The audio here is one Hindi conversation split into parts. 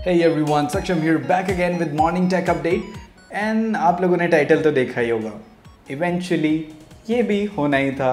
Hey everyone, Saksham here back again with Morning Tech Update and आप लोगों ने टाइटल तो देखा ही होगा, इवेंचुअली ये भी होना ही था।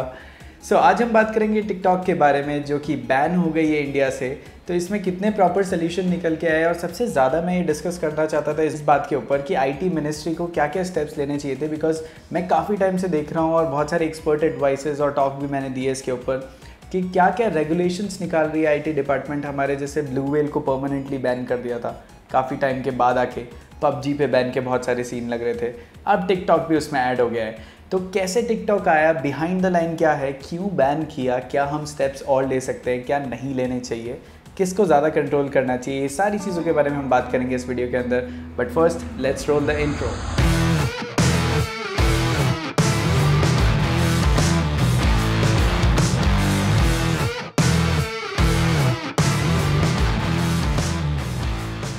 आज हम बात करेंगे टिकटॉक के बारे में जो कि बैन हो गई है इंडिया से। तो इसमें कितने प्रॉपर सोल्यूशन निकल के आए और सबसे ज़्यादा मैं ये डिस्कस करना चाहता था इस बात के ऊपर कि आईटी मिनिस्ट्री को क्या क्या स्टेप्स लेने चाहिए थे, बिकॉज मैं काफ़ी टाइम से देख रहा हूँ और बहुत सारे एक्सपर्ट एडवाइसेस और टॉक भी मैंने दिए इसके ऊपर कि क्या क्या रेगुलेशंस निकाल रही है आईटी डिपार्टमेंट हमारे। जैसे ब्लू व्हेल को परमानेंटली बैन कर दिया था काफ़ी टाइम के बाद आके, पबजी पे बैन के बहुत सारे सीन लग रहे थे, अब टिकटॉक भी उसमें ऐड हो गया है। तो कैसे टिकटॉक आया, बिहाइंड द लाइन क्या है, क्यों बैन किया, क्या हम स्टेप्स और ले सकते हैं, क्या नहीं लेने चाहिए, किसको ज़्यादा कंट्रोल करना चाहिए, ये सारी चीज़ों के बारे में हम बात करेंगे इस वीडियो के अंदर। But first let's roll the intro.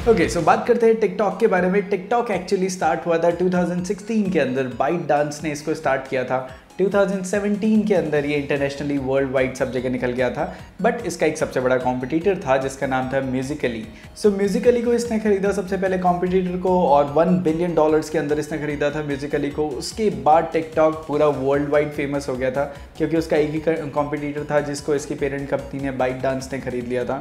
Okay, so बात करते हैं टिकटॉक के बारे में। टिकटॉक एक्चुअली स्टार्ट हुआ था 2016 के अंदर, बाइट डांस ने इसको स्टार्ट किया था। 2017 के अंदर ये इंटरनेशनली वर्ल्ड वाइड सब जगह निकल गया था, बट इसका एक सबसे बड़ा कॉम्पिटिटर था जिसका नाम था म्यूजिकली। म्यूजिकली को इसने खरीदा सबसे पहले कॉम्पिटिटर को, और $1 बिलियन के अंदर इसने खरीदा था म्यूजिकली को। उसके बाद टिकटॉक पूरा वर्ल्ड वाइड फेमस हो गया था क्योंकि उसका एक ही कॉम्पिटिटर था जिसको इसकी पेरेंट कंपनी ने बाइट डांस ने खरीद लिया था।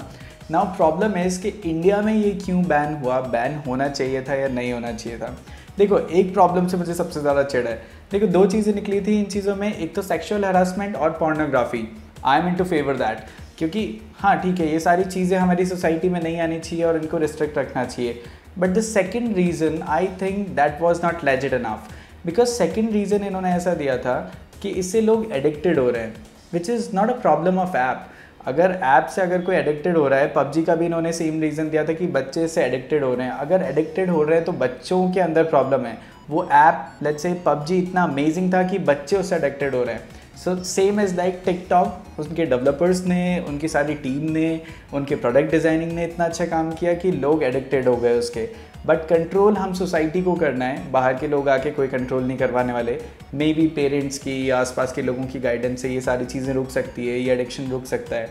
नाउ प्रॉब्लम है इसके इंडिया में ये क्यों बैन हुआ, बैन होना चाहिए था या नहीं होना चाहिए था। देखो, एक प्रॉब्लम से मुझे सबसे ज़्यादा चिढ़ है। देखो, दो चीज़ें निकली थी इन चीज़ों में, एक तो सेक्सुअल हरासमेंट और pornography. I am in to favour that, क्योंकि हाँ ठीक है, ये सारी चीज़ें हमारी सोसाइटी में नहीं आनी चाहिए और इनको रिस्ट्रिक्ट रखना चाहिए। But the second reason I think that was not legit enough, because second reason इन्होंने ऐसा दिया था कि इससे लोग एडिक्टेड हो रहे हैं, which is not a problem of app. अगर ऐप से अगर कोई एडिक्टेड हो रहा है, पबजी का भी इन्होंने सेम रीज़न दिया था कि बच्चे इससे एडिक्टेड हो रहे हैं। अगर एडिक्टेड हो रहे हैं तो बच्चों के अंदर प्रॉब्लम है। वो ऐप, लेट्स से पबजी इतना अमेजिंग था कि बच्चे उससे एडिक्टेड हो रहे हैं। So same as like TikTok, उनके डेवलपर्स ने, उनकी सारी टीम ने, उनके प्रोडक्ट डिज़ाइनिंग ने इतना अच्छा काम किया कि लोग एडिक्टेड हो गए उसके। बट कंट्रोल हम सोसाइटी को करना है, बाहर के लोग आके कोई कंट्रोल नहीं करवाने वाले। मे बी पेरेंट्स की या आसपास के लोगों की गाइडेंस से ये सारी चीज़ें रुक सकती है, ये एडिक्शन रुक सकता है।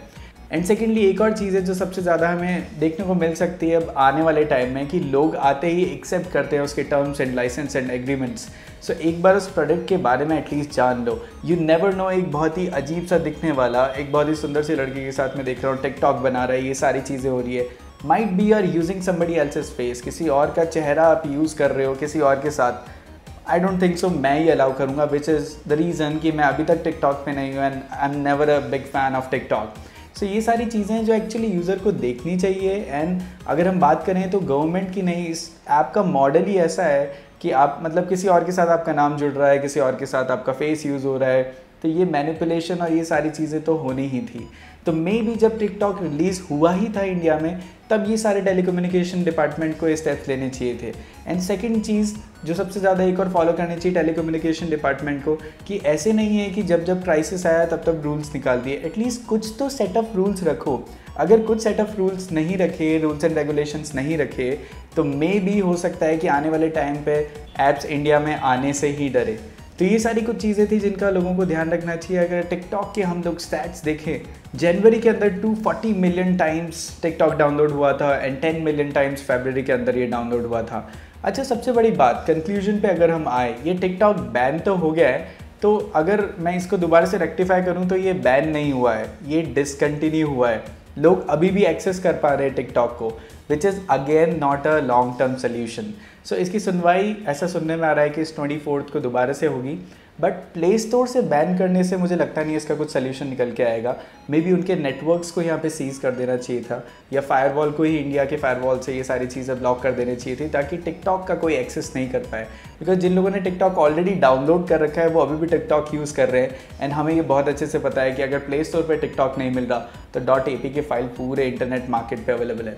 एंड सेकेंडली एक और चीज़ है जो सबसे ज़्यादा हमें देखने को मिल सकती है अब आने वाले टाइम में, कि लोग आते ही एक्सेप्ट करते हैं उसके terms and license and agreements. एक बार उस प्रोडक्ट के बारे में एटलीस्ट जान लो। यू नेवर नो, एक बहुत ही अजीब सा दिखने वाला, एक बहुत ही सुंदर सी लड़की के साथ में देख रहा हूँ टिकटॉक बना रहा है, ये सारी चीज़ें हो रही है। Might be are using somebody else's face, किसी और का चेहरा आप यूज़ कर रहे हो किसी और के साथ। आई डोंट थिंक सो मैं ये अलाउ करूँगा, विच इज़ द रीज़न कि मैं अभी तक टिकटॉक पे नहीं हूँ and I am never a big fan of TikTok. ये सारी चीज़ें जो एक्चुअली यूज़र को देखनी चाहिए। एंड अगर हम बात करें तो गवर्नमेंट की नहीं, इस ऐप का मॉडल ही ऐसा है कि आप मतलब किसी और के साथ आपका नाम जुड़ रहा है, किसी और के साथ आपका फेस यूज़ हो रहा है, तो ये मैनिपुलेशन और ये सारी चीज़ें तो होनी ही थी। तो मे बी जब टिकटॉक रिलीज़ हुआ ही था इंडिया में, तब ये सारे टेलीकम्युनिकेशन डिपार्टमेंट को ये स्टेप्स लेने चाहिए थे। एंड सेकंड चीज़ जो सबसे ज़्यादा एक और फॉलो करनी चाहिए टेलीकम्युनिकेशन डिपार्टमेंट को, कि ऐसे नहीं है कि जब जब क्राइसिस आया तब तब रूल्स निकाल दिए। एटलीस्ट कुछ तो सेट ऑफ रूल्स रखो। अगर कुछ सेट ऑफ रूल्स नहीं रखे, रूल्स एंड रेगुलेशंस नहीं रखे, तो मे बी हो सकता है कि आने वाले टाइम पे ऐप्स इंडिया में आने से ही डरे। तो ये सारी कुछ चीज़ें थी जिनका लोगों को ध्यान रखना चाहिए। अगर टिकटॉक के हम लोग स्टैट्स देखें, जनवरी के अंदर 240 मिलियन टाइम्स टिकटॉक डाउनलोड हुआ था एंड 10 मिलियन टाइम्स फरवरी के अंदर ये डाउनलोड हुआ था। अच्छा, सबसे बड़ी बात, कंक्लूजन पे अगर हम आए, ये टिकटॉक बैन तो हो गया है, तो अगर मैं इसको दोबारा से रेक्टिफाई करूँ तो ये बैन नहीं हुआ है, ये डिसकंटिन्यू हुआ है। लोग अभी भी एक्सेस कर पा रहे हैं टिकटॉक को, which is again not a long term solution. इसकी सुनवाई ऐसा सुनने में आ रहा है कि इस 24 को दोबारा से होगी, बट प्ले स्टोर से बैन करने से मुझे लगता नहीं इसका कुछ सोल्यूशन निकल के आएगा। मे बी उनके नेटवर्क्स को यहाँ पे सीज कर देना चाहिए था, या फायरवॉल को ही इंडिया के फायरवॉल से ये सारी चीज़ें ब्लॉक कर देनी चाहिए थी, ताकि टिकटॉक का कोई एक्सेस नहीं कर पाए। बिकॉज जिन लोगों ने टिकटॉक ऑलरेडी डाउनलोड कर रखा है वो अभी भी टिकटॉक यूज़ कर रहे हैं। एंड हमें ये बहुत अच्छे से पता है कि अगर प्ले स्टोर पर टिकटॉक नहीं मिल रहा तो .apk फाइल पूरे इंटरनेट मार्केट पे अवेलेबल है।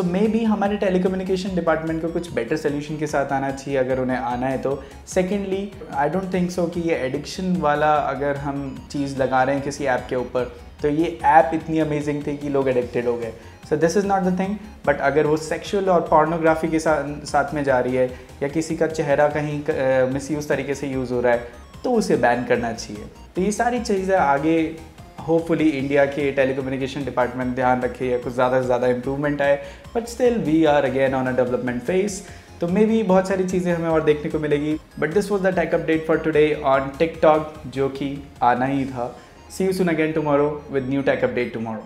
मे बी हमारे टेलीकम्युनिकेशन डिपार्टमेंट को कुछ बेटर सोल्यूशन के साथ आना चाहिए, अगर उन्हें आना है तो। Secondly, I don't think so कि ये एडिक्शन वाला अगर हम चीज़ लगा रहे हैं किसी ऐप के ऊपर, तो ये ऐप इतनी अमेजिंग थी कि लोग एडिक्टेड हो गए। This is not the thing. But अगर वो सेक्शुअल और पोर्नोग्राफी के साथ में जा रही है, या किसी का चेहरा कहीं मिसयूज़ तरीके से यूज़ हो रहा है, तो उसे बैन करना चाहिए। तो ये सारी चीज़ें आगे होपफुली इंडिया के टेलीकम्युनिकेशन डिपार्टमेंट ध्यान रखे या कुछ ज़्यादा से ज़्यादा इंप्रूवमेंट आए, but still we are again on a development phase. तो मे भी बहुत सारी चीज़ें हमें और देखने को मिलेगी। But this was the tech update for today on TikTok, जो कि आना ही था। See you soon again tomorrow with new tech update tomorrow.